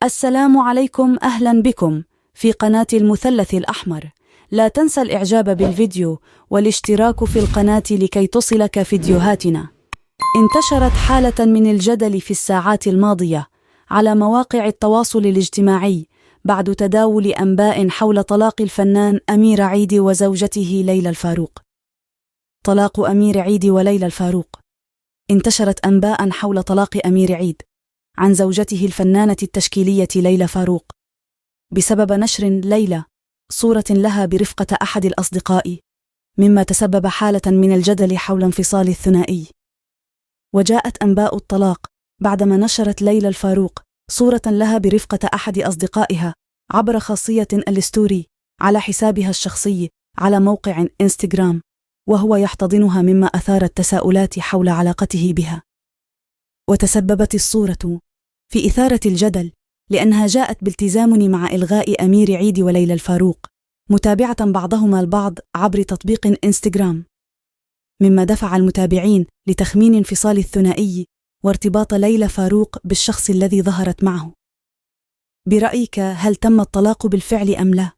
السلام عليكم، أهلا بكم في قناة المثلث الأحمر. لا تنسى الإعجاب بالفيديو والاشتراك في القناة لكي تصلك فيديوهاتنا. انتشرت حالة من الجدل في الساعات الماضية على مواقع التواصل الاجتماعي بعد تداول أنباء حول طلاق الفنان أمير عيد وزوجته ليلى الفاروق. طلاق أمير عيد وليلى الفاروق. انتشرت أنباء حول طلاق أمير عيد عن زوجته الفنانة التشكيلية ليلى فاروق بسبب نشر ليلى صورة لها برفقة أحد الأصدقاء، مما تسبب حالة من الجدل حول انفصال الثنائي. وجاءت أنباء الطلاق بعدما نشرت ليلى الفاروق صورة لها برفقة أحد أصدقائها عبر خاصية الستوري على حسابها الشخصي على موقع إنستغرام، وهو يحتضنها، مما أثار التساؤلات حول علاقته بها. وتسببت الصورة في إثارة الجدل لأنها جاءت بالتزامن مع إلغاء أمير عيد وليلى الفاروق، متابعة بعضهما البعض عبر تطبيق إنستغرام، مما دفع المتابعين لتخمين انفصال الثنائي وارتباط ليلى فاروق بالشخص الذي ظهرت معه. برأيك، هل تم الطلاق بالفعل أم لا؟